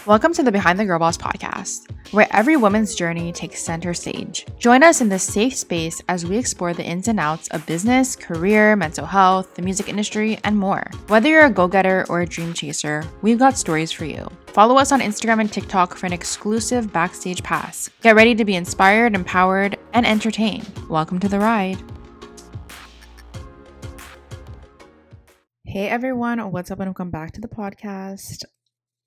Welcome to the Behind the Girl Boss podcast, where every woman's journey takes center stage. Join us in this safe space as we explore the ins and outs of business, career, mental health, the music industry, and more. Whether you're a go-getter or a dream chaser, we've got stories for you. Follow us on Instagram and TikTok for an exclusive backstage pass. Get ready to be inspired, empowered, and entertained. Welcome to the ride. Hey everyone, what's up and welcome back to the podcast.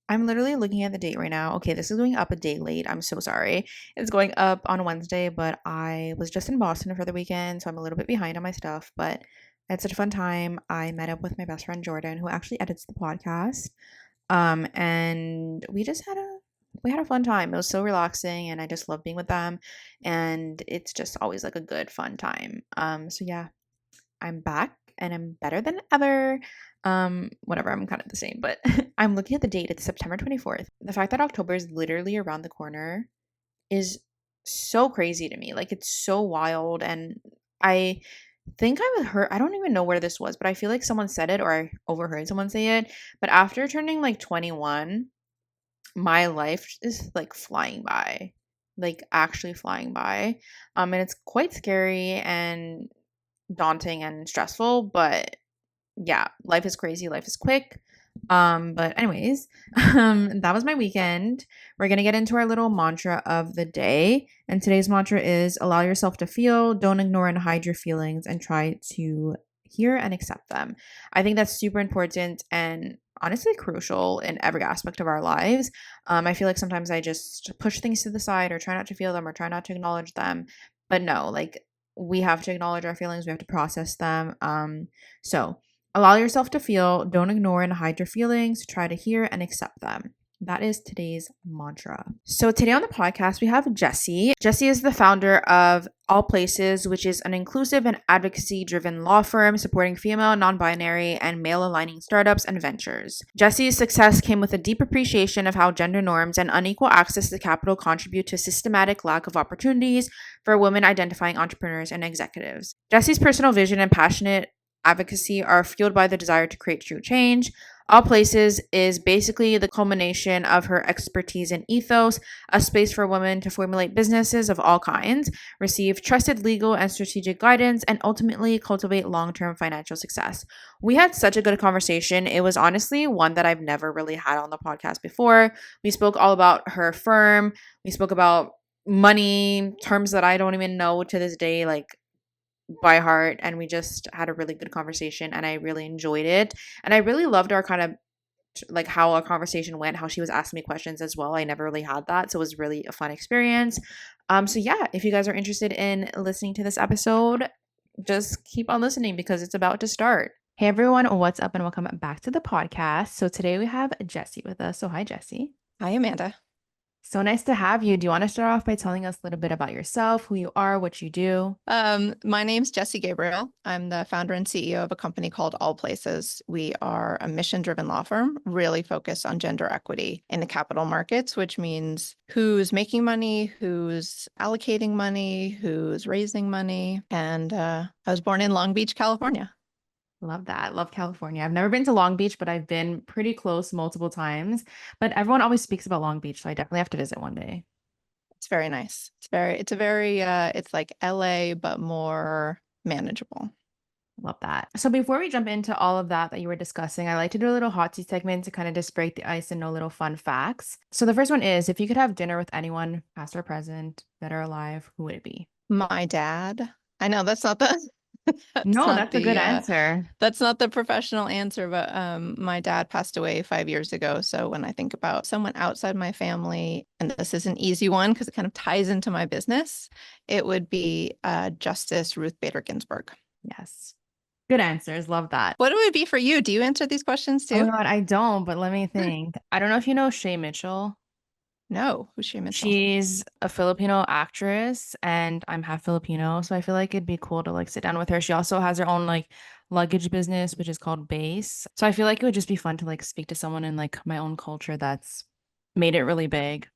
I'm literally looking at the date right now. Okay, this is going up a day late. I'm so sorry. It's going up on Wednesday, but I was just in Boston for the weekend, so I'm a little bit behind on my stuff, but it's such a fun time. I met up with my best friend Jordan, who actually edits the podcast. And we had a fun time. It was so relaxing and I just love being with them, and it's just always like a good fun time. So yeah, I'm back and I'm better than ever. Whatever, I'm kind of the same, but I'm looking at the date. It's September 24th. The fact that October is literally around the corner is so crazy to me. Like, it's so wild. And I think I don't even know where this was, but I feel like someone said it or I overheard someone say it. But after turning like 21, my life is like flying by, like actually flying by. And it's quite scary and daunting and stressful, but yeah, life is crazy, life is quick. But anyways, that was my weekend. We're gonna get into our little mantra of the day, and today's mantra is allow yourself to feel, don't ignore and hide your feelings, and try to hear and accept them. I think that's super important and honestly crucial in every aspect of our lives. I feel like sometimes I just push things to the side or try not to feel them or try not to acknowledge them, but no, like we have to acknowledge our feelings, we have to process them. So allow yourself to feel, don't ignore and hide your feelings, try to hear and accept them. That is today's mantra. So today on the podcast, we have Jessie. Jessie is the founder of All Places, which is an inclusive and advocacy-driven law firm supporting female, non-binary, and male-aligning startups and ventures. Jessie's success came with a deep appreciation of how gender norms and unequal access to capital contribute to a systematic lack of opportunities for women identifying entrepreneurs and executives. Jessie's personal vision and passionate advocacy are fueled by the desire to create true change. All Places is basically the culmination of her expertise and ethos, a space for women to formulate businesses of all kinds, receive trusted legal and strategic guidance, and ultimately cultivate long-term financial success. We had such a good conversation. It was honestly one that I've never really had on the podcast before. We spoke all about her firm. We spoke about money, terms that I don't even know to this day, like by heart, and we just had a really good conversation and I really enjoyed it, and I really loved our kind of like how our conversation went, how she was asking me questions as well. I never really had that, so it was really a fun experience. So yeah, if you guys are interested in listening to this episode, just keep on listening because it's about to start. Hey everyone, what's up and welcome back to the podcast. So today we have Jessie with us. So hi Jessie. Hi Amanda. So nice to have you. Do you want to start off by telling us a little bit about yourself, who you are, what you do? My name's Jessie Gabriel. I'm the founder and CEO of a company called All Places. We are a mission-driven law firm, really focused on gender equity in the capital markets, which means who's making money, who's allocating money, who's raising money. And I was born in Long Beach, California. Love that. Love California. I've never been to Long Beach, but I've been pretty close multiple times. But everyone always speaks about Long Beach, so I definitely have to visit one day. It's very nice. It's like LA, but more manageable. Love that. So before we jump into all of that you were discussing, I like to do a little hot seat segment to kind of just break the ice and know little fun facts. So the first one is, if you could have dinner with anyone, past or present, dead or alive, who would it be? My dad. I know that's not the That's a good answer. That's not the professional answer, but my dad passed away 5 years ago. So when I think about someone outside my family, and this is an easy one because it kind of ties into my business, it would be Justice Ruth Bader Ginsburg. Yes. Good answers. Love that. What would it be for you? Do you answer these questions too? Oh my God, I don't, but let me think. I don't know if you know Shay Mitchell. No, who's Shay Mitchell? She's a Filipino actress and I'm half Filipino, so I feel like it'd be cool to like sit down with her. She also has her own like luggage business, which is called Base. So I feel like it would just be fun to like speak to someone in like my own culture that's made it really big.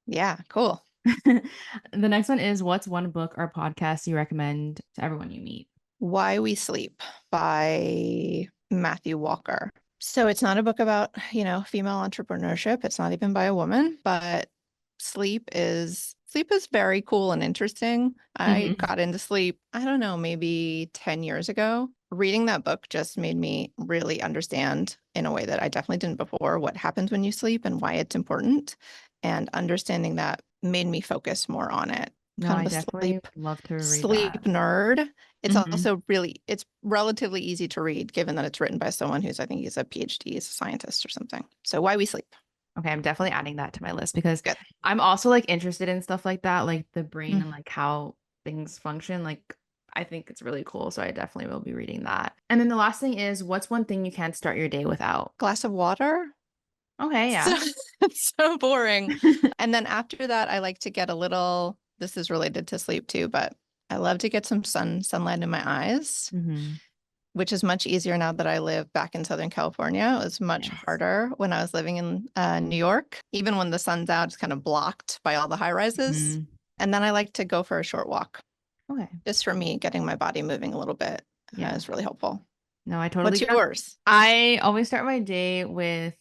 Yeah, cool. The next one is, what's one book or podcast you recommend to everyone you meet? Why We Sleep by Matthew Walker. So it's not a book about, female entrepreneurship. It's not even by a woman, but sleep is very cool and interesting. I Hmm. got into sleep, I don't know, maybe 10 years ago. Reading that book just made me really understand in a way that I definitely didn't before what happens when you sleep and why it's important. And understanding that made me focus more on it. No, Kind I of a definitely love to read sleep that. nerd. It's Hmm. also it's relatively easy to read given that it's written by someone who's, I think he's a PhD, he's a scientist or something. So Why We Sleep. Okay, I'm definitely adding that to my list because Good. I'm also like interested in stuff like that, like the brain Mm. and like how things function. Like I think it's really cool. So I definitely will be reading that. And then the last thing is, what's one thing you can't start your day without? Glass of water. Okay, So yeah. it's so boring. And then after that, I like to get a little, this is related to sleep too, but I love to get some sunlight in my eyes, Hmm. which is much easier now that I live back in Southern California. It was much Yes. harder when I was living in New York. Even when the sun's out, it's kind of blocked by all the high rises. Hmm. And then I like to go for a short walk. Okay. Just for me, getting my body moving a little bit Yeah. is really helpful. No, I totally What's get. yours? I always start my day with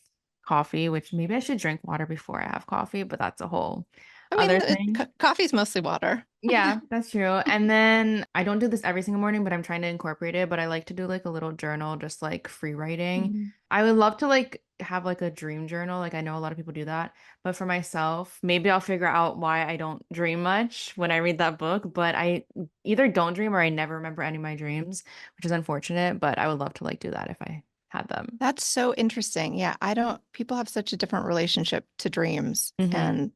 coffee, which maybe I should drink water before I have coffee, but that's a whole I other mean, thing. coffee's mostly water. Yeah, that's true. And then I don't do this every single morning, but I'm trying to incorporate it. But I like to do like a little journal, just like free writing. Mhm. I would love to like have like a dream journal. Like I know a lot of people do that. But for myself, maybe I'll figure out why I don't dream much when I read that book. But I either don't dream or I never remember any of my dreams, which is unfortunate. But I would love to like do that if I had them. That's so interesting. Yeah, I don't, people have such a different relationship to dreams, Hmm. and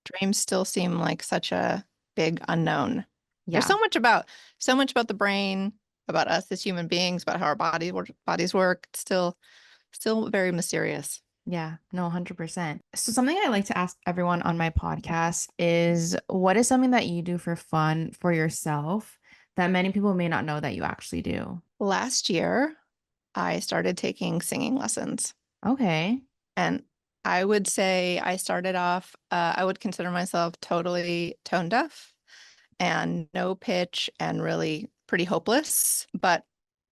dreams still seem like such a big unknown. There's Yeah. so much about the brain, about us as human beings, about how our bodies work. It's still very mysterious. Yeah, no, 100%. So something I like to ask everyone on my podcast is what is something that you do for fun for yourself that many people may not know that you actually do? Last year, I started taking singing lessons, Okay. and I would say I started off, I would consider myself totally tone deaf and no pitch and really pretty hopeless. But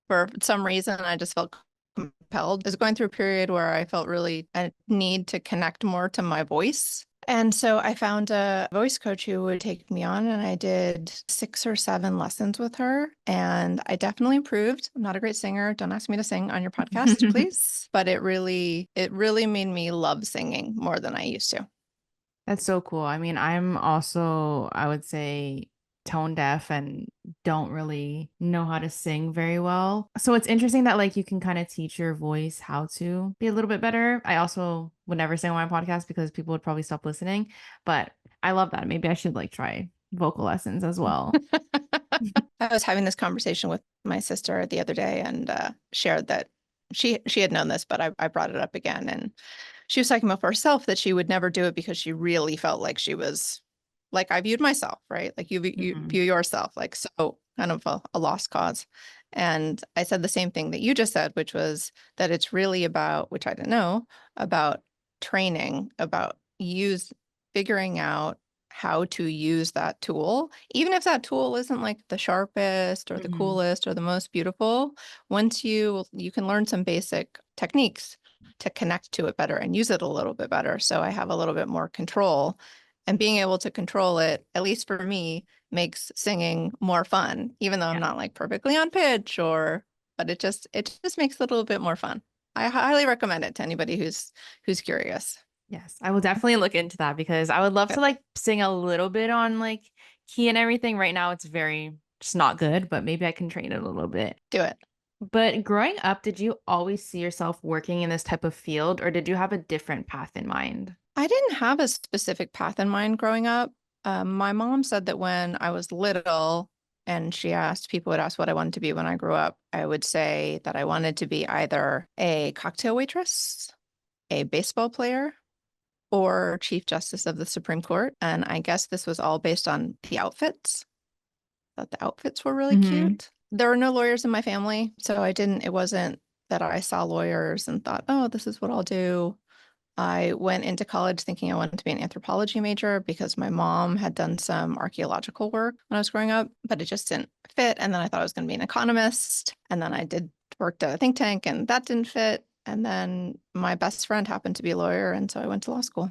for some reason, I just felt compelled. I was going through a period where I felt really a need to connect more to my voice. And so I found a voice coach who would take me on, and I did 6 or 7 lessons with her. And I definitely improved. I'm not a great singer. Don't ask me to sing on your podcast, please. But it really made me love singing more than I used to. That's so cool. I mean, I'm also, I would say, tone deaf and don't really know how to sing very well. So it's interesting that like you can kind of teach your voice how to be a little bit better. I also would never sing on my podcast because people would probably stop listening, but I love that. Maybe I should like try vocal lessons as well. I was having this conversation with my sister the other day, and shared that she had known this, but I brought it up again. And she was talking about for herself that she would never do it because she really felt like she was, like I viewed myself, right? Like you Mhm. view yourself, like, so kind of a lost cause. And I said the same thing that you just said, which was that it's really about, which I didn't know, about training, about figuring out how to use that tool, even if that tool isn't like the sharpest or the Mhm. coolest or the most beautiful. Once you can learn some basic techniques to connect to it better and use it a little bit better. So I have a little bit more control. And being able to control it, at least for me, makes singing more fun, even though I'm Yeah. not like perfectly on pitch, but it just makes it a little bit more fun. I highly recommend it to anybody who's curious. Yes, I will definitely look into that because I would love Yep. to like sing a little bit on like key and everything. Right now it's very just not good, but maybe I can train it a little bit. Do it. But growing up, did you always see yourself working in this type of field, or did you have a different path in mind? I didn't have a specific path in mind growing up. My mom said that when I was little and people would ask what I wanted to be when I grew up, I would say that I wanted to be either a cocktail waitress, a baseball player, or Chief Justice of the Supreme Court. And I guess this was all based on the outfits. I thought the outfits were really Hmm. cute. There were no lawyers in my family, so it wasn't that I saw lawyers and thought, oh, this is what I'll do. I went into college thinking I wanted to be an anthropology major because my mom had done some archaeological work when I was growing up, but it just didn't fit. And then I thought I was going to be an economist. And then I did worked at a think tank and that didn't fit. And then my best friend happened to be a lawyer, and so I went to law school.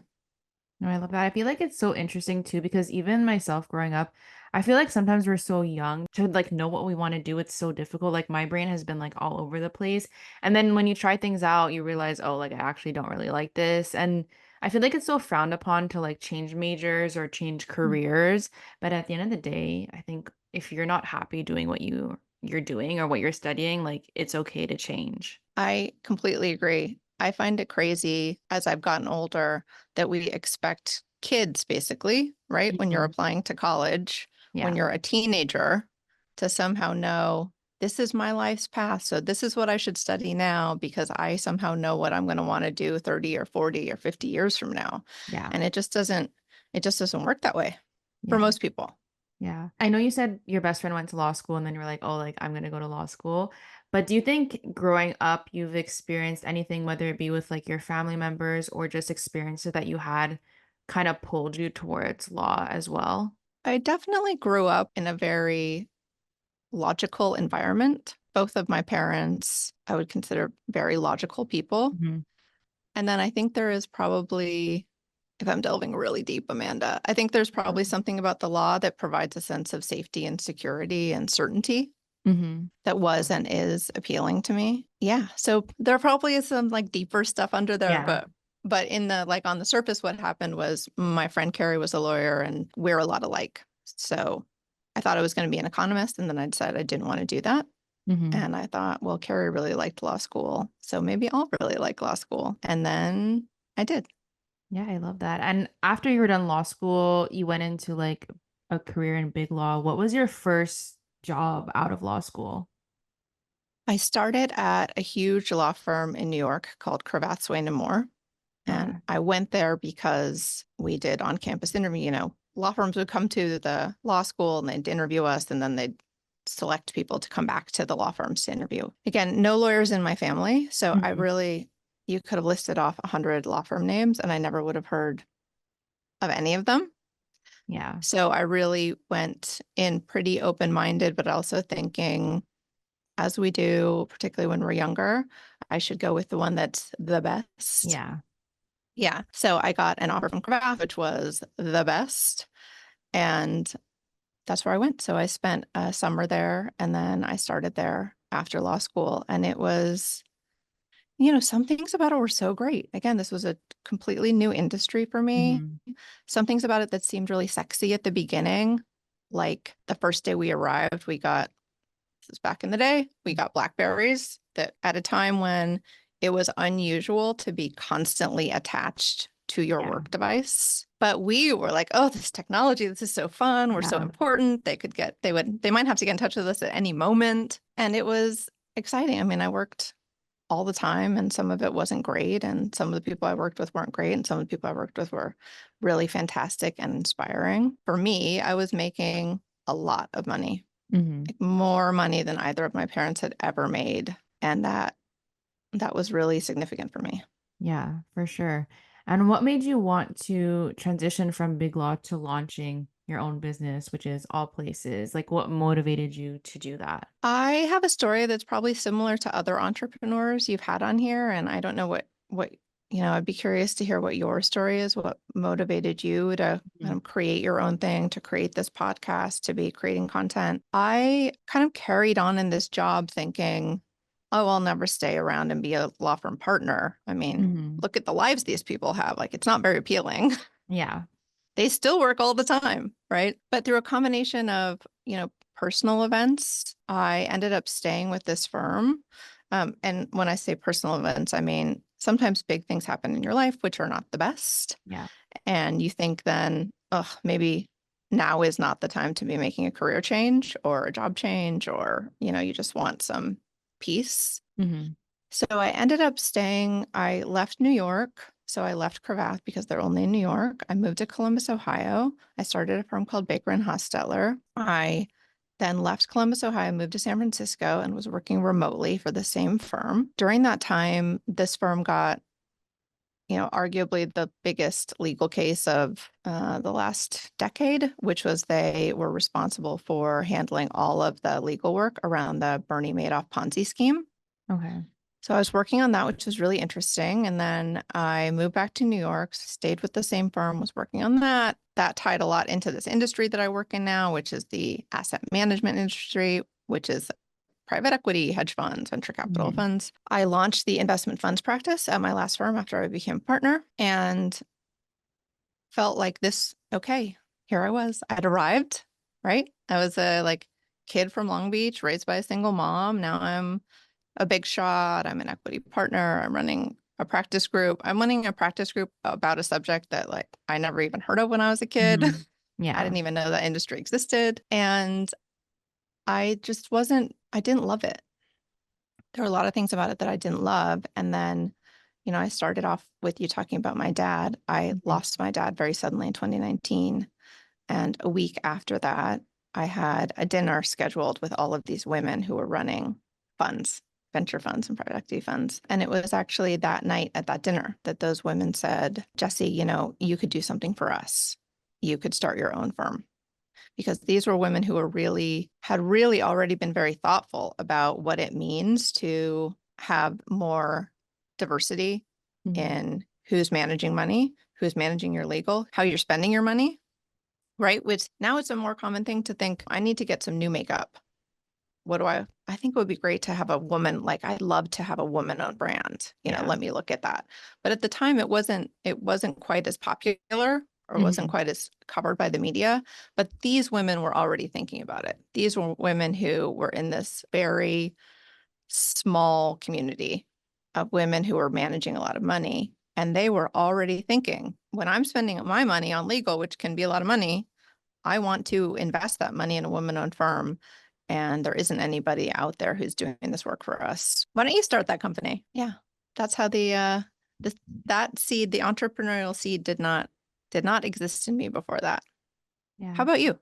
No, I love that. I feel like it's so interesting too, because even myself growing up, I feel like sometimes we're so young to like know what we want to do. It's so difficult. Like my brain has been like all over the place. And then when you try things out, you realize, oh, like I actually don't really like this. And I feel like it's so frowned upon to like change majors or change careers. But at the end of the day, I think if you're not happy doing what you're doing or what you're studying, like it's okay to change. I completely agree. I find it crazy as I've gotten older that we expect kids, basically, right? When you're Mhm. applying to college, when Yeah. you're a teenager, to somehow know this is my life's path. So this is what I should study now because I somehow know what I'm going to want to do 30 or 40 or 50 years from now. Yeah. And it just doesn't work that way for Yeah. most people. Yeah. I know you said your best friend went to law school and then you were like, oh, like I'm gonna go to law school. But do you think growing up you've experienced anything, whether it be with like your family members or just experiences that you had kind of pulled you towards law as well? I definitely grew up in a very logical environment. Both of my parents, I would consider very logical people. Hmm. And then I think there is probably, if I'm delving really deep, Amanda, I think there's probably something about the law that provides a sense of safety and security and certainty Hmm. that was and is appealing to me. Yeah. So there probably is some like deeper stuff under there, Yeah. but in the like on the surface, what happened was my friend Carrie was a lawyer and we're a lot alike. So I thought I was going to be an economist, and then I decided I didn't want to do that. Hmm. And I thought, well, Carrie really liked law school, so maybe I'll really like law school. And then I did. Yeah, I love that. And after you were done law school, you went into like a career in big law. What was your first job out of law school? I started at a huge law firm in New York called Cravath, Swaine and Moore. And Okay. I went there because we did on-campus interview. Law firms would come to the law school and they'd interview us, and then they'd select people to come back to the law firms to interview. Again, no lawyers in my family. So Hmm. you could have listed off 100 law firm names and I never would have heard of any of them. Yeah. So I really went in pretty open-minded, but also thinking, as we do, particularly when we're younger, I should go with the one that's the best. Yeah. Yeah. So I got an offer from Cravath, which was the best. And that's where I went. So I spent a summer there and then I started there after law school. And it was, some things about it were so great. Again, this was a completely new industry for me. Hmm. Some things about it that seemed really sexy at the beginning. Like the first day we arrived, this is back in the day, we got Blackberries that at a time when it was unusual to be constantly attached to your Yeah. work device. But we were like, oh, this technology, this is so fun. We're so Yeah. important. They might have to get in touch with us at any moment. And it was exciting. I mean, I worked all the time and some of it wasn't great. And some of the people I worked with weren't great. And some of the people I worked with were really fantastic and inspiring. For me, I was making a lot of money, Hmm. like more money than either of my parents had ever made. And that was really significant for me. Yeah, for sure. And what made you want to transition from Big Law to launching your own business, which is All Places? Like, what motivated you to do that? I have a story that's probably similar to other entrepreneurs you've had on here, and I don't know I'd be curious to hear what your story is, what motivated you to Mhm. create your own thing, to create this podcast, to be creating content. I kind of carried on in this job thinking, oh, I'll never stay around and be a law firm partner. I mean, Hmm. look at the lives these people have. Like, it's not very appealing. Yeah. They still work all the time, right? But through a combination of, personal events, I ended up staying with this firm. And when I say personal events, I mean sometimes big things happen in your life, which are not the best. Yeah. And you think then, oh, maybe now is not the time to be making a career change or a job change, or, you just want some peace. Hmm. So I ended up staying. I left New York. So I left Cravath because they're only in New York. I moved to Columbus, Ohio. I started a firm called Baker and Hostetler. I then left Columbus, Ohio, moved to San Francisco, and was working remotely for the same firm. During that time, this firm got, arguably the biggest legal case of the last decade, which was they were responsible for handling all of the legal work around the Bernie Madoff Ponzi scheme. Okay. So I was working on that, which was really interesting. And then I moved back to New York, stayed with the same firm, was working on that. That tied a lot into this industry that I work in now, which is the asset management industry, which is private equity, hedge funds, venture capital Mhm. funds. I launched the investment funds practice at my last firm after I became a partner and felt like this, okay, here I was. I'd arrived, right? I was a like kid from Long Beach, raised by a single mom. Now I'm a big shot. I'm an equity partner. I'm running a practice group. I'm running a practice group about a subject that like I never even heard of when I was a kid. Mhm. I Yeah. didn't even know that industry existed. And I just wasn't, I didn't love it. There were a lot of things about it that I didn't love. And then, I started off with you talking about my dad. I Mhm. lost my dad very suddenly in 2019. And a week after that, I had a dinner scheduled with all of these women who were running funds, venture funds and private equity funds. And it was actually that night at that dinner that those women said, Jessie, you could do something for us. You could start your own firm. Because these were women who had really already been very thoughtful about what it means to have more diversity Mhm. in who's managing money, who's managing your legal, how you're spending your money, right? Which now it's a more common thing to think, I need to get some new makeup. I think it would be great to have a woman, like I'd love to have a woman owned brand. Yeah. Let me look at that. But at the time it wasn't quite as popular or wasn't Mhm. quite as covered by the media. But these women were already thinking about it. These were women who were in this very small community of women who were managing a lot of money. And they were already thinking, when I'm spending my money on legal, which can be a lot of money, I want to invest that money in a woman-owned firm, and there isn't anybody out there who's doing this work for us. Why don't you start that company? Yeah, that's how that seed, the entrepreneurial seed, did not exist in me before that. How Yeah. about you?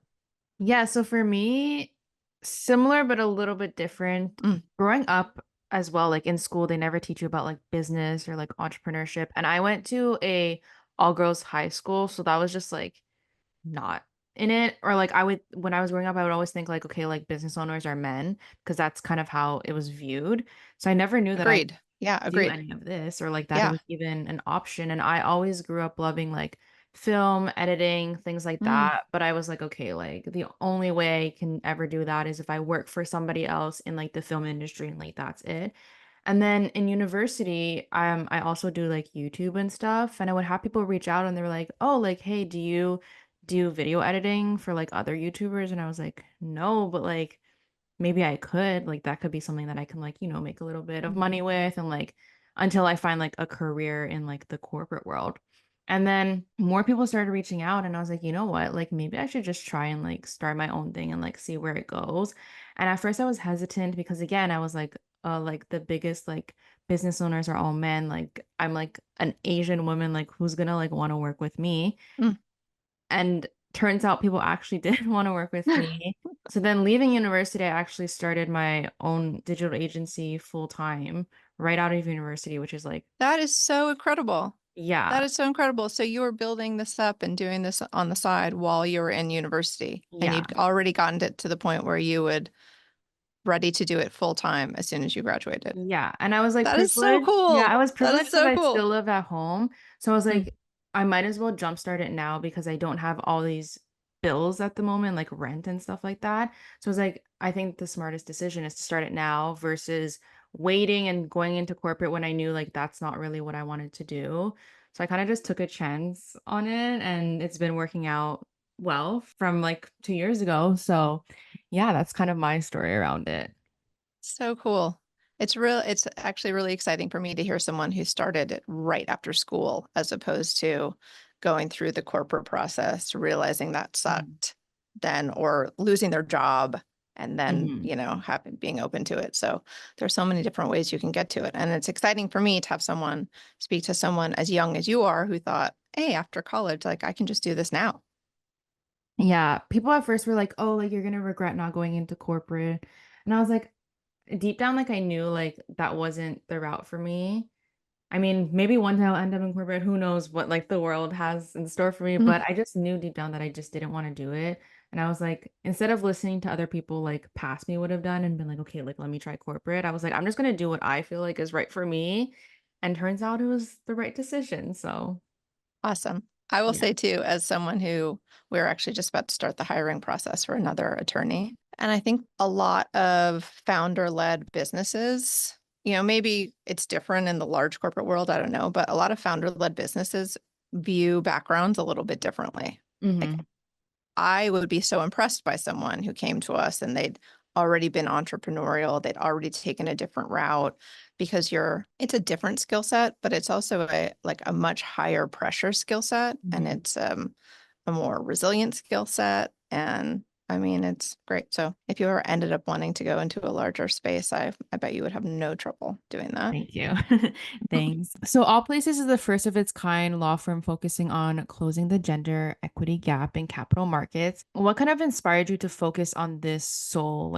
Yeah, so for me, similar but a little bit different. Mm, Growing up as well, like in school, they never teach you about like business or like entrepreneurship. And I went to a all girls high school, so that was just like not in it. Or like I would when I was growing up, I would always think like, okay, like business owners are men, because that's kind of how it was viewed. So I never knew that I agreed. Yeah, do agreed. any of this or like that it Yeah. was even an option. And I always grew up loving like film, editing, things like Mm, that. But I was like, okay, like the only way I can ever do that is if I work for somebody else in like the film industry and like that's it. And then in university, I also do like YouTube and stuff. And I would have people reach out and they were like, oh, like, hey, do you do video editing for like other YouTubers? And I was like, no, but like maybe I could, like that could be something that I can like, make a little bit of money with and like until I find like a career in like the corporate world. And then more people started reaching out and I was like, you know what? Like maybe I should just try and like start my own thing and like see where it goes. And at first I was hesitant because again, I was like the biggest like business owners are all men. Like I'm like an Asian woman, like who's gonna like want to work with me? mm. And turns out people actually did want to work with me. So then leaving university, I actually started my own digital agency full time right out of university, which is like, That is so incredible. That yeah, is so incredible. So you were building this up and doing this on the side while you were in university, and yeah, you'd already gotten it to the point where you would ready to do it full time as soon as you graduated. yeah. And I was like That is so privileged. Yeah, I cool. was That is privileged because so I still cool. live at home. So I was Mm. like, I might as well jumpstart it now because I don't have all these bills at the moment, like rent and stuff like that. So I was like, I think the smartest decision is to start it now versus waiting and going into corporate when I knew like that's not really what I wanted to do. So I kind of just took a chance on it and it's been working out well from like 2 years ago. So yeah, that's kind of my story around it. So cool. It's actually really exciting for me to hear someone who started it right after school as opposed to going through the corporate process, realizing that Mhm. sucked then or losing their job and then, Mhm. having being open to it. So there's so many different ways you can get to it. And it's exciting for me to have someone speak to someone as young as you are who thought, hey, after college, like I can just do this now. Yeah, people at first were like, "Oh, like you're gonna regret not going into corporate." And I was like, deep down, like I knew like that wasn't the route for me. I mean, maybe one day I'll end up in corporate. Who knows what like the world has in store for me, Mm, but I just knew deep down that I just didn't want to do it. And I was like, instead of listening to other people like past me would have done and been like, okay, like let me try corporate, I was like, I'm just gonna do what I feel like is right for me. And turns out it was the right decision. So Awesome. I will yeah. say too, as someone who we're actually just about to start the hiring process for another attorney. And I think a lot of founder-led businesses, maybe it's different in the large corporate world, I don't know, but a lot of founder-led businesses view backgrounds a little bit differently. Like Hmm. I would be so impressed by someone who came to us and they'd already been entrepreneurial, they'd already taken a different route because it's a different skill set, but it's also a much higher pressure skill set and Hmm. it's a more resilient skill set. And I mean, it's great. So if you ever ended up wanting to go into a larger space, I bet you would have no trouble doing that. Thank you. Thanks. So, All Places is the first of its kind law firm focusing on closing the gender equity gap in capital markets. What kind of inspired you to focus on this sole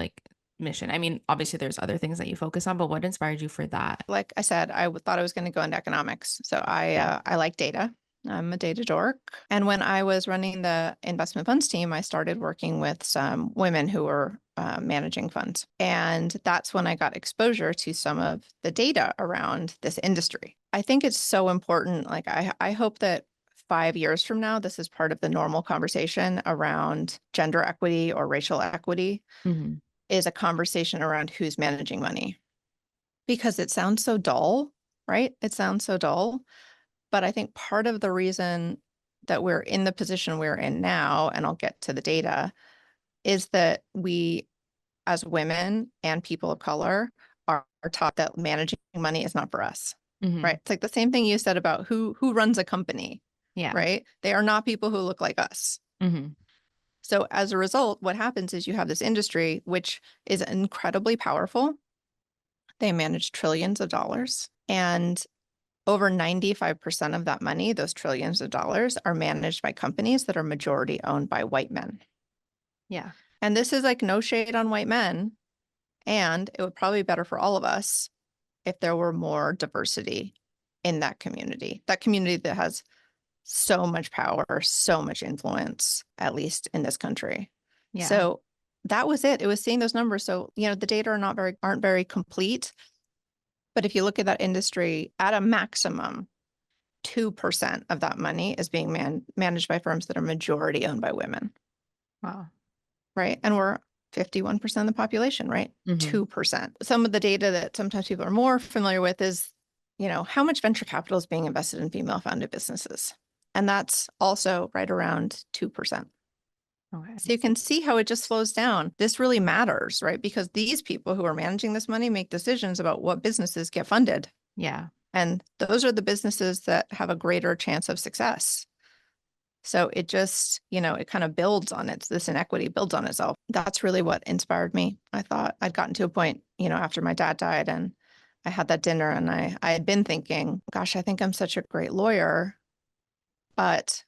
mission? I mean, obviously there's other things that you focus on, but what inspired you for that? Like I said, thought I was going to go into economics. So Yeah. I like data. I'm a data dork. And when I was running the investment funds team, I started working with some women who were managing funds. And that's when I got exposure to some of the data around this industry. I think it's so important. Like, I hope that 5 years from now, this is part of the normal conversation around gender equity or racial equity, Hmm. is a conversation around who's managing money because it sounds so dull, right? It sounds so dull. But I think part of the reason that we're in the position we're in now, and I'll get to the data, is that we, as women and people of color, are taught that managing money is not for us, Hmm. right? It's like the same thing you said about who runs a company, Yeah. right? They are not people who look like us. Hmm. So as a result, what happens is you have this industry which is incredibly powerful. They manage trillions of dollars. And over 95% of that money, those trillions of dollars, are managed by companies that are majority owned by white men. Yeah. And this is like no shade on white men. And it would probably be better for all of us if there were more diversity in that community that has so much power, so much influence, at least in this country. Yeah. So that was it. It was seeing those numbers. So, the data aren't very complete. But if you look at that industry at a maximum, 2% of that money is being managed by firms that are majority owned by women, Wow. right? And we're 51% of the population, right? Hmm. 2%. Some of the data that sometimes people are more familiar with is, how much venture capital is being invested in female founded businesses. And that's also right around 2%. Okay. So you can see how it just flows down. This really matters, right? Because these people who are managing this money make decisions about what businesses get funded. Yeah. And those are the businesses that have a greater chance of success. So it just, it kind of builds on it. This inequity builds on itself. That's really what inspired me. I thought I'd gotten to a point, after my dad died and I had that dinner and I had been thinking, gosh, I think I'm such a great lawyer, but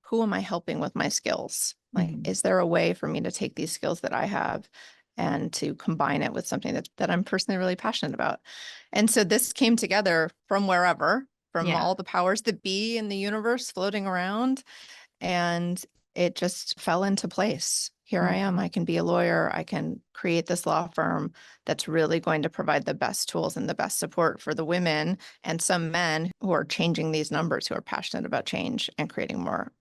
who am I helping with my skills? Like, Hmm. is there a way for me to take these skills that I have and to combine it with something that I'm personally really passionate about? And so this came together from wherever, from Yeah. all the powers that be in the universe floating around, and it just fell into place. Here I am. Yeah. I can be a lawyer. I can create this law firm that's really going to provide the best tools and the best support for the women and some men who are changing these numbers, who are passionate about change and creating more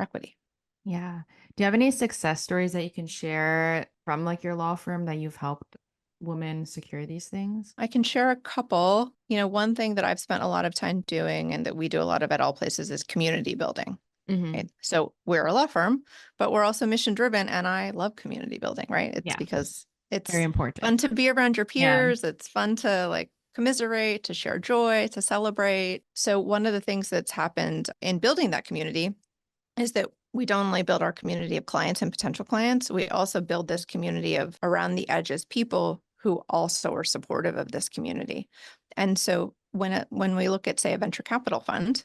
equity. Yeah. Do you have any success stories that you can share from your law firm that you've helped women secure these things? I can share a couple. One thing that I've spent a lot of time doing and that we do a lot of at All Places is community building. Hmm. Right? So we're a law firm, but we're also mission driven, and I love community building, right? It's Yeah. because Very it's important. fun to be around your Yeah. peers. It's fun to commiserate, to share joy, to celebrate. So one of the things that's happened in building that community is that we don't only build our community of clients and potential clients, we also build this community of around the edges people who also are supportive of this community. And so when we look at, say, a venture capital fund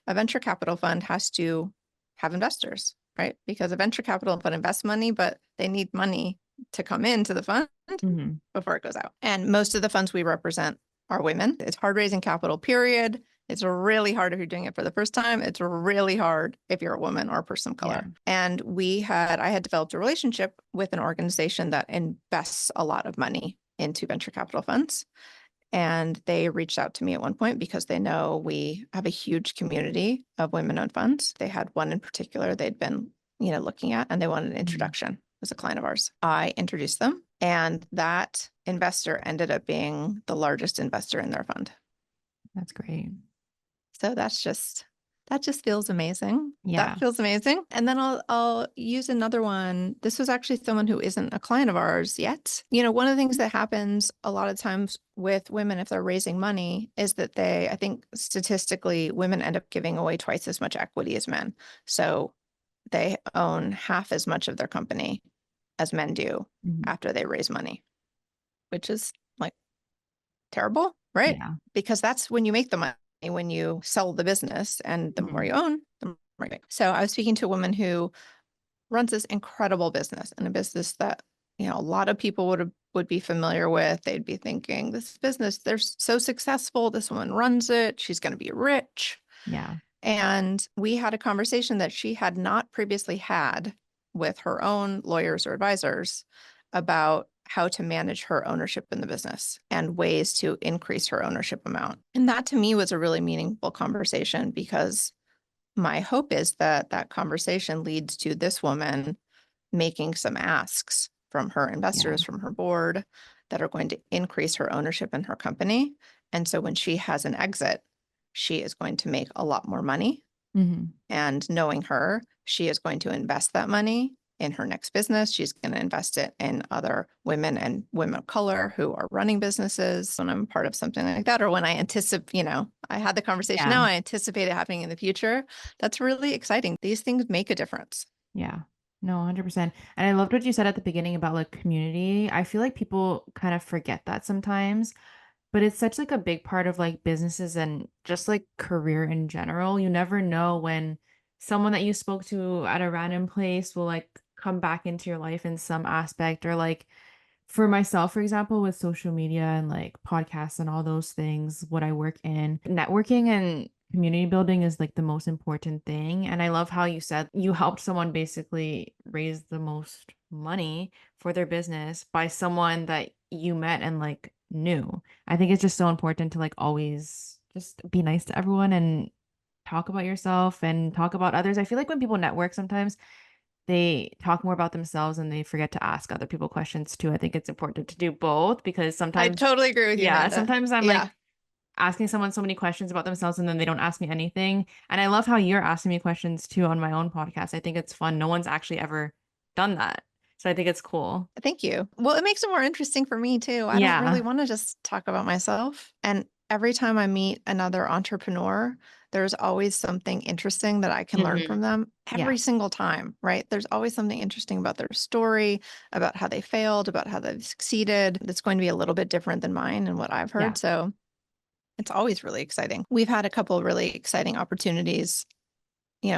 has to have investors, right? Because a venture capital fund invests money, but they need money to come into the fund Hmm. before it goes out. And most of the funds we represent are women. It's hard raising capital, period. It's really hard if you're doing it for the first time. It's really hard if you're a woman or a person of Yeah. color. And I had developed a relationship with an organization that invests a lot of money into venture capital funds. And they reached out to me at one point because they know we have a huge community of women-owned funds. They had one in particular they'd been, looking at, and they wanted an introduction as a client of ours. I introduced them, and that investor ended up being the largest investor in their fund. That's great. So that just feels amazing. Yeah. That feels amazing. And then I'll use another one. This was actually someone who isn't a client of ours yet. One of the things that happens a lot of times with women if they're raising money is that I think statistically, women end up giving away twice as much equity as men. So they own half as much of their company as men do after they raise money, which is like terrible, right? Yeah. Because that's when you make the money, when you sell the business, and the more you own, the more you make. So I was speaking to a woman who runs this incredible business, and a business that, a lot of people would be familiar with. They'd be thinking, this business, they're so successful. This woman runs it. She's going to be rich. Yeah. And we had a conversation that she had not previously had with her own lawyers or advisors about how to manage her ownership in the business and ways to increase her ownership amount. And that to me was a really meaningful conversation, because my hope is that that conversation leads to this woman making some asks from her investors, from her board, that are going to increase her ownership in her company. And so when she has an exit, she is going to make a lot more money. And knowing her, she is going to invest that money in her next business. She's going to invest it in other women and women of color who are running businesses. When I'm part of something like that, or when I anticipate, I had the conversation now, I anticipate it happening in the future. That's really exciting. These things make a difference. Yeah. No, 100%. And I loved what you said at the beginning about like community. I feel like people kind of forget that sometimes, but it's such like a big part of like businesses and just like career in general. You never know when someone that you spoke to at a random place will like come back into your life in some aspect, or like for myself, for example, with social media and like podcasts and all those things, what I work in, networking and community building is like the most important thing. And I love how you said you helped someone basically raise the most money for their business by someone that you met and like knew. I think it's just so important to like always just be nice to everyone and talk about yourself and talk about others. I feel like when people network, sometimes they talk more about themselves and they forget to ask other people questions too. I think it's important to do both, because I sometimes, totally agree with you, yeah, Amanda. sometimes I'm Yeah. like asking someone so many questions about themselves and then they don't ask me anything. And I love how you're asking me questions too on my own podcast. I think it's fun. No one's actually ever done that. So I think it's cool. Thank you. Well, it makes it more interesting for me too. I don't really Yeah. want to just talk about myself. And every time I meet another entrepreneur, there's always something interesting that I can learn from them Yeah. every single time, right? There's always something interesting about their story, about how they failed, about how they've succeeded. That's going to be a little bit different than mine and what I've Yeah. heard. So it's always really exciting. We've had a couple of really exciting opportunities,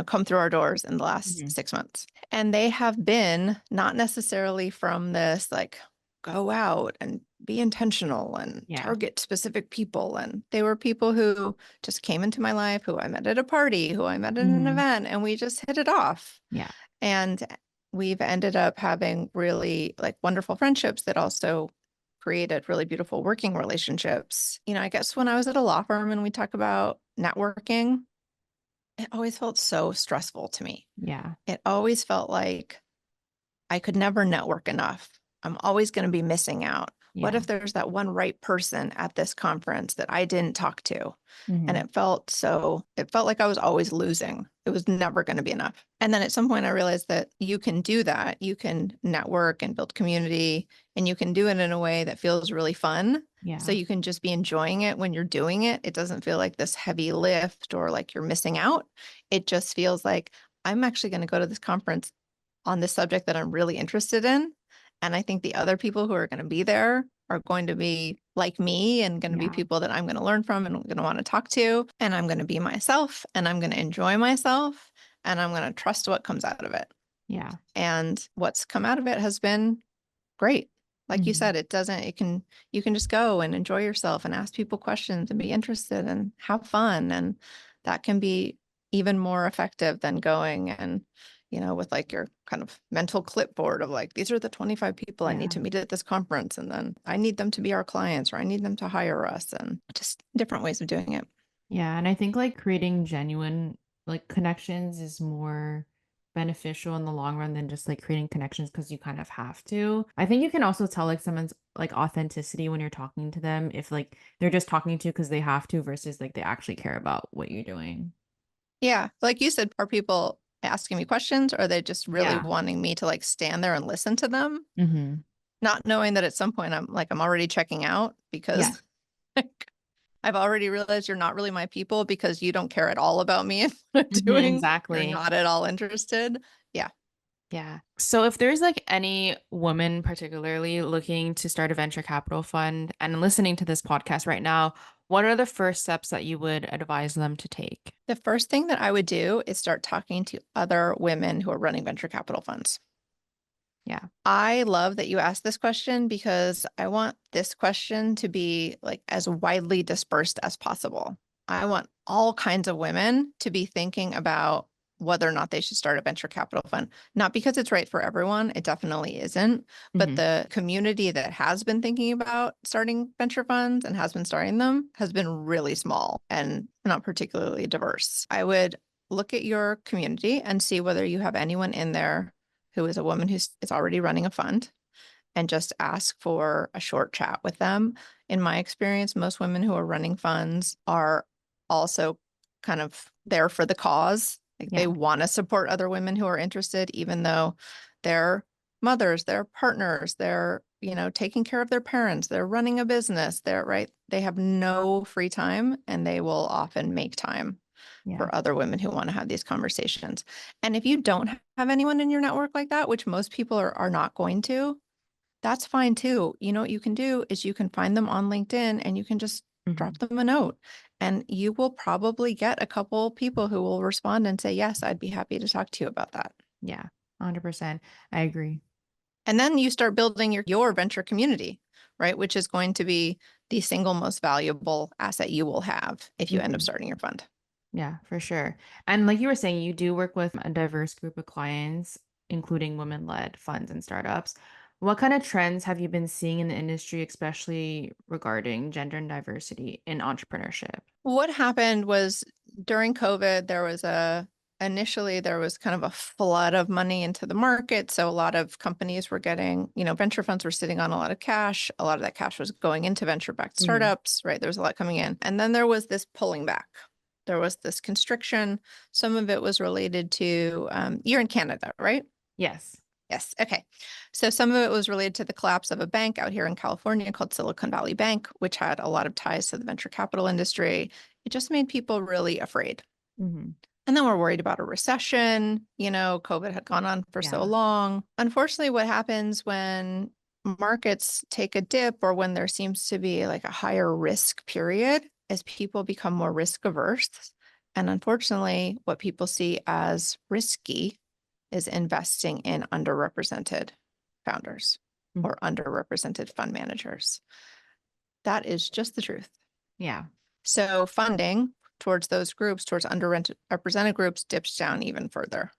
come through our doors in the last 6 months. And they have been not necessarily from this like go out and be intentional and Yeah. target specific people. And they were people who just came into my life, who I met at a party, who I met at an event, and we just hit it off. Yeah. And we've ended up having really like wonderful friendships that also created really beautiful working relationships. I guess when I was at a law firm and we talk about networking, it always felt so stressful to me. Yeah. It always felt like I could never network enough. I'm always going to be missing out. What Yeah. if there's that one right person at this conference that I didn't talk to? And Mhm. it felt like I was always losing. It was never going to be enough. And then at some point I realized that you can do that. You can network and build community, and you can do it in a way that feels really fun. So Yeah. you can just be enjoying it when you're doing it. It doesn't feel like this heavy lift or like you're missing out. It just feels like I'm actually going to go to this conference on this subject that I'm really interested in. And I think the other people who are going to be there are going to be like me and going to be Yeah. people that I'm going to learn from and I'm going to want to talk to. And I'm going to be myself and I'm going to enjoy myself and I'm going to trust what comes out of it. Yeah. And what's come out of it has been great. Like you Mhm. said, you can just go and enjoy yourself and ask people questions and be interested and have fun. And that can be even more effective than going and, with like your kind of mental clipboard of like, these are the 25 people I need Yeah. to meet at this conference. And then I need them to be our clients or I need them to hire us and just different ways of doing it. Yeah, and I think like creating genuine like connections is more beneficial in the long run than just like creating connections because you kind of have to. I think you can also tell like someone's like authenticity when you're talking to them if like they're just talking to you because they have to versus like they actually care about what you're doing. Yeah. Like you said, are people asking me questions or are they just really Yeah. wanting me to like stand there and listen to them? Mm-hmm. Not knowing that at some point I'm already checking out because Yeah. like, I've already realized you're not really my people because you don't care at all about me and what I'm Mm-hmm, doing. You're exactly. not at all interested. Yeah. Yeah. So if there's like any woman particularly looking to start a venture capital fund and listening to this podcast right now, what are the first steps that you would advise them to take? The first thing that I would do is start talking to other women who are running venture capital funds. Yeah. I love that you asked this question because I want this question to be like as widely dispersed as possible. I want all kinds of women to be thinking about whether or not they should start a venture capital fund. Not because it's right for everyone, it definitely isn't, but Hmm. the community that has been thinking about starting venture funds and has been starting them has been really small and not particularly diverse. I would look at your community and see whether you have anyone in there who is a woman who is already running a fund and just ask for a short chat with them. In my experience, most women who are running funds are also kind of there for the cause. Like they Yeah. want to support other women who are interested, even though they're mothers, they're partners, they're, taking care of their parents, they're running a business, they're right. They have no free time and they will often make time Yeah. for other women who want to have these conversations. And if you don't have anyone in your network like that, which most people are not going to, that's fine too. You know what you can do is you can find them on LinkedIn and you can just Hmm. drop them a note and you will probably get a couple people who will respond and say, yes, I'd be happy to talk to you about that. Yeah. 100%. I agree. And then you start building your venture community, right? Which is going to be the single most valuable asset you will have if you end up Hmm. starting your fund. Yeah, for sure. And like you were saying, you do work with a diverse group of clients, including women-led funds and startups. What kind of trends have you been seeing in the industry, especially regarding gender and diversity in entrepreneurship? What happened was during COVID, initially there was kind of a flood of money into the market. So a lot of companies were getting, venture funds were sitting on a lot of cash. A lot of that cash was going into venture-backed Hmm. startups, right? There was a lot coming in. And then there was this pulling back. There was this constriction. Some of it was related to, you're in Canada, right? Yes. Yes. Okay. So some of it was related to the collapse of a bank out here in California called Silicon Valley Bank, which had a lot of ties to the venture capital industry. It just made people really afraid. Hmm. And then we're worried about a recession. COVID had gone on for so Yeah. long. Unfortunately, what happens when markets take a dip or when there seems to be like a higher risk period is people become more risk averse. And unfortunately, what people see as risky is investing in underrepresented founders Mhm. or underrepresented fund managers. That is just the truth. Yeah. So funding towards those groups, towards underrepresented groups, dips down even further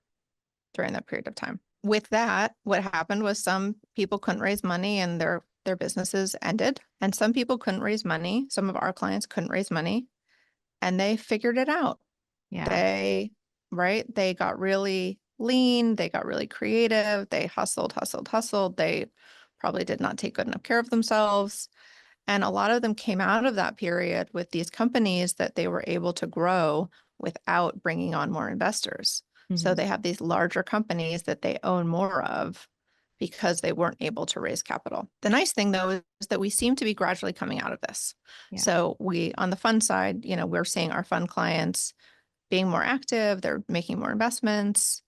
during that period of time. With that, what happened was some people couldn't raise money and their businesses ended. And some people couldn't raise money. Some of our clients couldn't raise money and they figured it out. Yeah. They, right? They got really lean. They got really creative. They hustled, hustled, hustled. They probably did not take good enough care of themselves. And a lot of them came out of that period with these companies that they were able to grow without bringing on more investors. So Hmm. they have these larger companies that they own more of because they weren't able to raise capital. The nice thing, though, is that we seem to be gradually coming out of this. Yeah. So on the fund side, we're seeing our fund clients being more active, they're making more investments.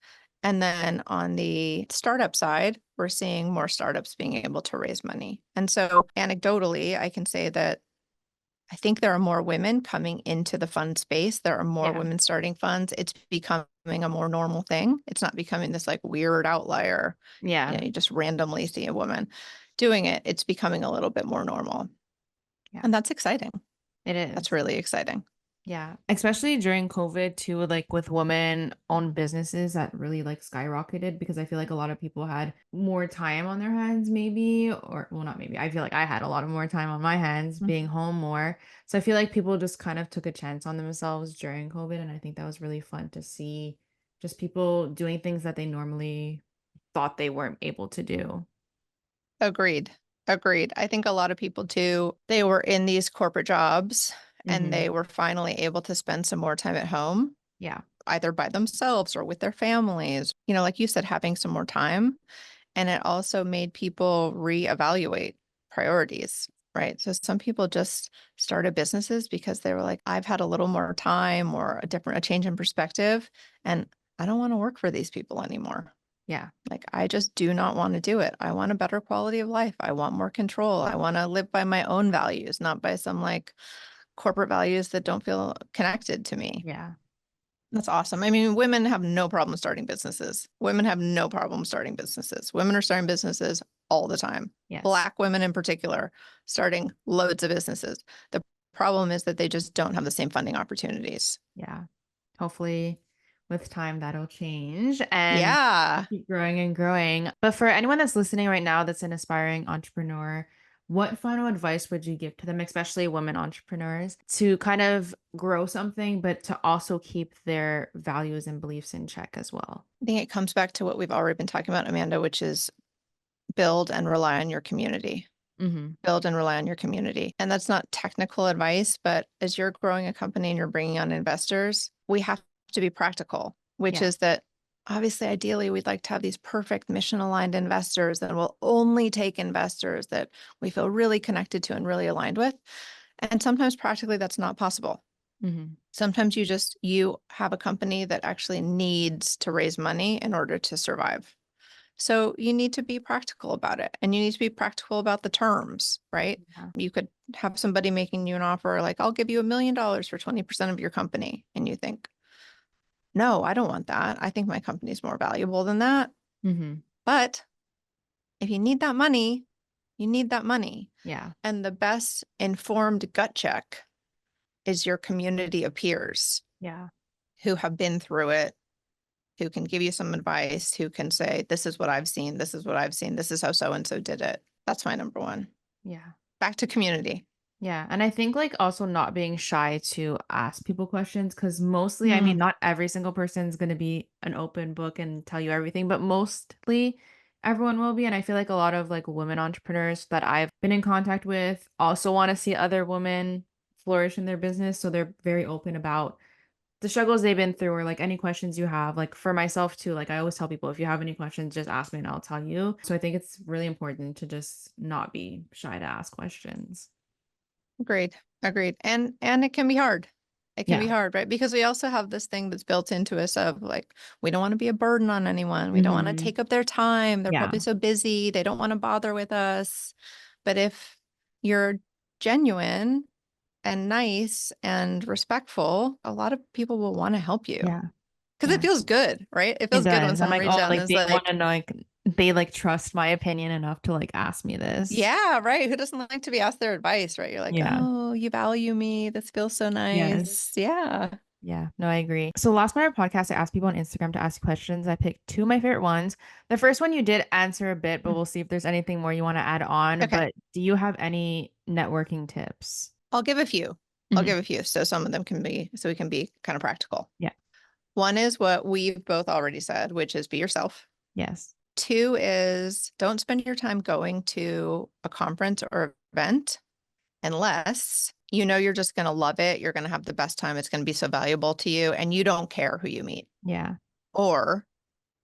And then on the startup side, we're seeing more startups being able to raise money. And so anecdotally, I can say that I think there are more women coming into the fund space. There are more Yeah. women starting funds. It's becoming a more normal thing. It's not becoming this like weird outlier. Yeah. You just randomly see a woman. doing it, it's becoming a little bit more normal. Yeah, And that's exciting. it That's is. really exciting. Yeah, especially during COVID too, like with women-owned businesses that really like skyrocketed because I feel like a lot of people had more time on their hands, maybe, or well, not maybe. I feel like I had a lot of more time on my hands being Mhm. home more. So I feel like people just kind of took a chance on themselves during COVID, and I think that was really fun to see just people doing things that they normally thought they weren't able to do. Agreed. Agreed. I think a lot of people too, they were in these corporate jobs and Mm-hmm. they were finally able to spend some more time at home, Yeah. either by themselves or with their families. Like you said, having some more time. And it also made people reevaluate priorities, right? So some people just started businesses because they were like, I've had a little more time or a change in perspective, and I don't want to work for these people anymore. Yeah. Like, I just do not want to do it. I want a better quality of life. I want more control. I want to live by my own values, not by some like corporate values that don't feel connected to me. Yeah. That's awesome. I mean, women have no problem starting businesses. Women have no problem starting businesses. Women are starting businesses all the time. Yes. Black women in particular, starting loads of businesses. The problem is that they just don't have the same funding opportunities. Yeah. Hopefully, with time, that'll change and Yeah. keep growing and growing. But for anyone that's listening right now that's an aspiring entrepreneur, what final advice would you give to them, especially women entrepreneurs, to kind of grow something, but to also keep their values and beliefs in check as well? I think it comes back to what we've already been talking about, Amanda, which is build and rely on your community. Mm-hmm. Build and rely on your community. And that's not technical advice, but as you're growing a company and you're bringing on investors, we have to be practical, which Yeah. is that obviously, ideally, we'd like to have these perfect mission aligned investors that will only take investors that we feel really connected to and really aligned with. And sometimes practically that's not possible. Mm-hmm. Sometimes you have a company that actually needs to raise money in order to survive. So you need to be practical about it and you need to be practical about the terms, right? Yeah. You could have somebody making you an offer like, I'll give you $1 million for 20% of your company. And you think, no, I don't want that. I think my company's more valuable than that. Mm-hmm. But if you need that money, you need that money. Yeah. And the best informed gut check is your community of peers Yeah. who have been through it, who can give you some advice, who can say, this is what I've seen. This is what I've seen. This is how so-and-so did it. That's my number one. Yeah. Back to community. Yeah. And I think like also not being shy to ask people questions because mostly, I mean, Mm, not every single person is going to be an open book and tell you everything, but mostly everyone will be. And I feel like a lot of like women entrepreneurs that I've been in contact with also want to see other women flourish in their business. So they're very open about the struggles they've been through or like any questions you have. Like for myself too, like I always tell people, if you have any questions, just ask me and I'll tell you. So I think it's really important to just not be shy to ask questions. agreed. Agreed. And it can be hard. It can be Yeah. hard, right? Because we also have this thing that's built into us of like, we don't want to be a burden on anyone. We don't want to Hmm. take up their time. They're Yeah. probably so busy. They don't want to bother with us. But if you're genuine and nice and respectful, a lot of people will want to help you Yeah. because it Yeah. feels good, right? It It feels good when does. I'm someone like, reaches oh, out and like is they want like, to know, like they like trust my opinion enough to like ask me this. yeah, right. Who doesn't like to be asked their advice, right? You're like, Yeah. oh, you value me. This feels so Yes. nice. Yeah. Yeah. No, I agree. So last night our podcast, I asked people on Instagram to ask questions. I picked two of my favorite ones. The first one you did answer a bit, but Mm. we'll see if there's anything more you want to add on. Okay. But do you have any networking tips? I'll give a few. I'll Hmm. give a few. So some of them can be, so we can be kind of practical. Yeah. One is what we've both already said, which is be yourself. Yes. Two is don't spend your time going to a conference or event unless you know you're just going to love it. You're going to have the best time. It's going to be so valuable to you and you don't care who you meet. Yeah. Or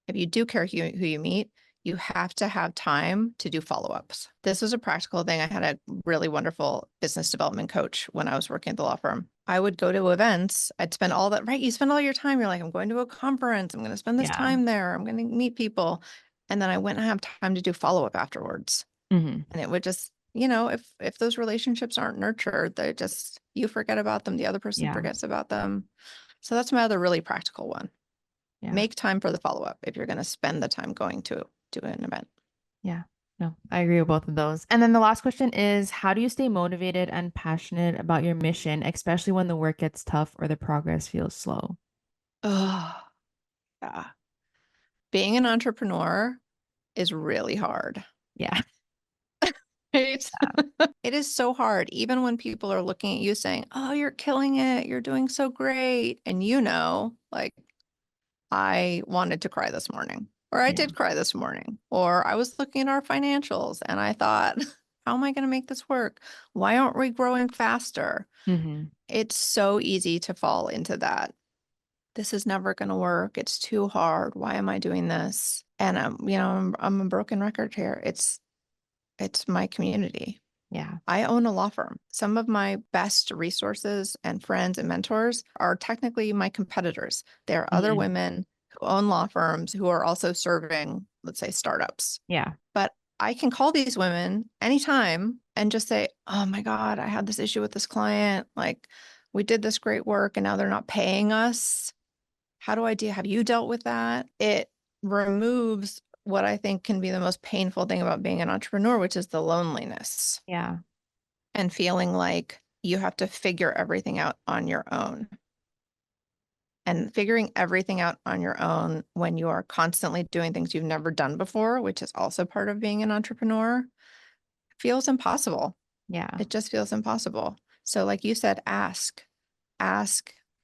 if you do care who you meet, you have to have time to do follow-ups. This was a practical thing. I had a really wonderful business development coach when I was working at the law firm. I would go to events. I'd spend all that, right? You spend all your time. You're like, I'm going to a conference. I'm going to spend this Yeah. time there. I'm going to meet people. And then I wouldn't have time to do follow-up afterwards. Hmm. And it would just, if those relationships aren't nurtured, they just, you forget about them. The other person Yeah. forgets about them. So that's my other really practical one. Yeah. Make time for the follow-up if you're going to spend the time going to an event. Yeah. No, I agree with both of those. And then the last question is, how do you stay motivated and passionate about your mission, especially when the work gets tough or the progress feels slow? Oh, yeah. Being an entrepreneur is really hard, Yeah. right? It is so hard, even when people are looking at you saying, "Oh, you're killing it. You're doing so great." And like I wanted to cry this morning, or I Yeah. did cry this morning, or I was looking at our financials and I thought, how am I going to make this work? Why aren't we growing faster? Hmm. It's so easy to fall into that. This is never going to work. It's too hard. Why am I doing this? And I'm a broken record here. It's my community. Yeah. I own a law firm. Some of my best resources and friends and mentors are technically my competitors. There are other Hmm. women who own law firms who are also serving, let's say, startups. Yeah. But I can call these women anytime and just say, "Oh my God, I had this issue with this client. Like, we did this great work and now they're not paying us. How do I deal? Have you dealt with that?" It removes what I think can be the most painful thing about being an entrepreneur, which is the loneliness Yeah. and feeling like you have to figure everything out on your own. And figuring everything out on your own when you are constantly doing things you've never done before, which is also part of being an entrepreneur, feels impossible. Yeah. It just feels impossible. So, like you said, ask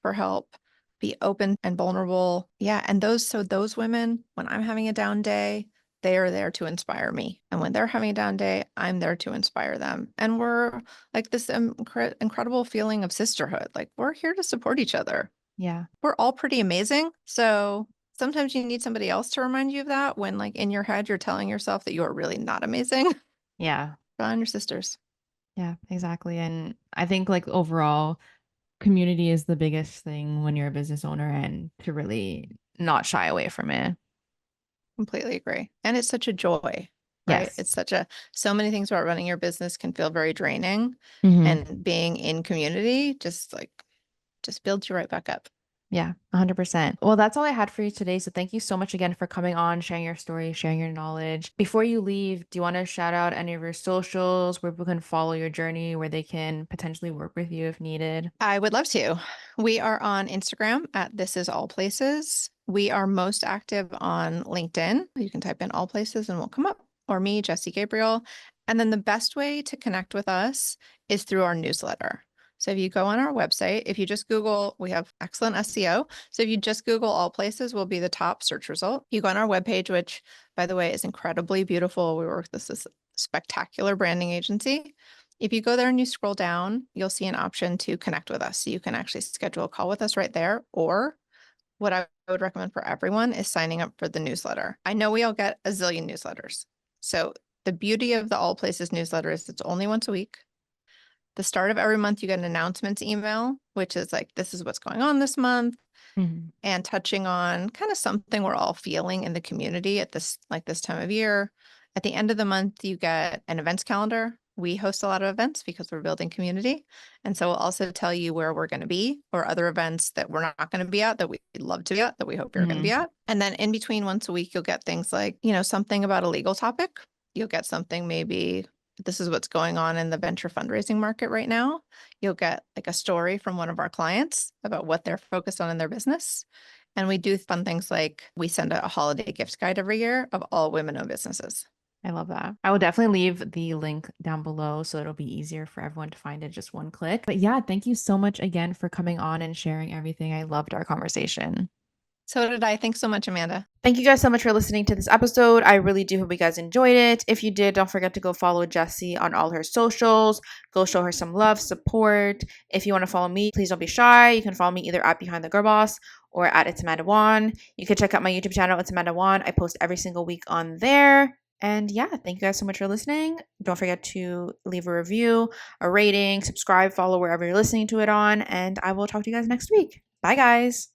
for help, be open and vulnerable. Yeah. And those women, when I'm having a down day, they are there to inspire me. And when they're having a down day, I'm there to inspire them. And we're like this incredible feeling of sisterhood. Like we're here to support each other. Yeah. We're all pretty amazing. So sometimes you need somebody else to remind you of that when, like, in your head, you're telling yourself that you are really not amazing. Yeah. Rely on your sisters. Yeah, exactly. And I think like overall, community is the biggest thing when you're a business owner and to really not shy away from it. Completely agree. And it's such a joy, right? Yes. It's so many things about running your business can feel very draining. Hmm. And being in community just builds you right back up. Yeah, 100%. Well, that's all I had for you today. So thank you so much again for coming on, sharing your story, sharing your knowledge. Before you leave, do you want to shout out any of your socials where people can follow your journey, where they can potentially work with you if needed? I would love to. We are on Instagram at This Is All Places. We are most active on LinkedIn. You can type in All Places and we'll come up, or me, Jessie Gabriel. And then the best way to connect with us is through our newsletter. So if you go on our website, if you just Google, we have excellent SEO. So if you just Google All Places, will be the top search result. You go on our webpage, which, by the way, is incredibly beautiful. We work with this spectacular branding agency. If you go there and you scroll down, you'll see an option to connect with us. So you can actually schedule a call with us right there. Or what I would recommend for everyone is signing up for the newsletter. I know we all get a zillion newsletters. So the beauty of the All Places newsletter is it's only once a week. The start of every month, you get an announcements email, which is like, this is what's going on this month, Mhm. and touching on kind of something we're all feeling in the community at this time of year. At the end of the month, you get an events calendar. We host a lot of events because we're building community. And so we'll also tell you where we're going to be or other events that we're not going to be at that we'd love to be at that we hope you're going to be Mhm. at. And then in between once a week, you'll get things like, something about a legal topic. You'll get something maybe this is what's going on in the venture fundraising market right now. You'll get like a story from one of our clients about what they're focused on in their business. And we do fun things like we send a holiday gift guide every year of all women-owned businesses. I love that. I will definitely leave the link down below so it'll be easier for everyone to find it just one click. But yeah, thank you so much again for coming on and sharing everything. I loved our conversation. So did I. Thanks so much, Amanda. Thank you guys so much for listening to this episode. I really do hope you guys enjoyed it. If you did, don't forget to go follow Jessie on all her socials. Go show her some love, support. If you want to follow me, please don't be shy. You can follow me either at Behind the Girl Boss or at It's Amanda Wan. You can check out my YouTube channel, It's Amanda Wan. I post every single week on there. And yeah, thank you guys so much for listening. Don't forget to leave a review, a rating, subscribe, follow wherever you're listening to it on. And I will talk to you guys next week. Bye, guys.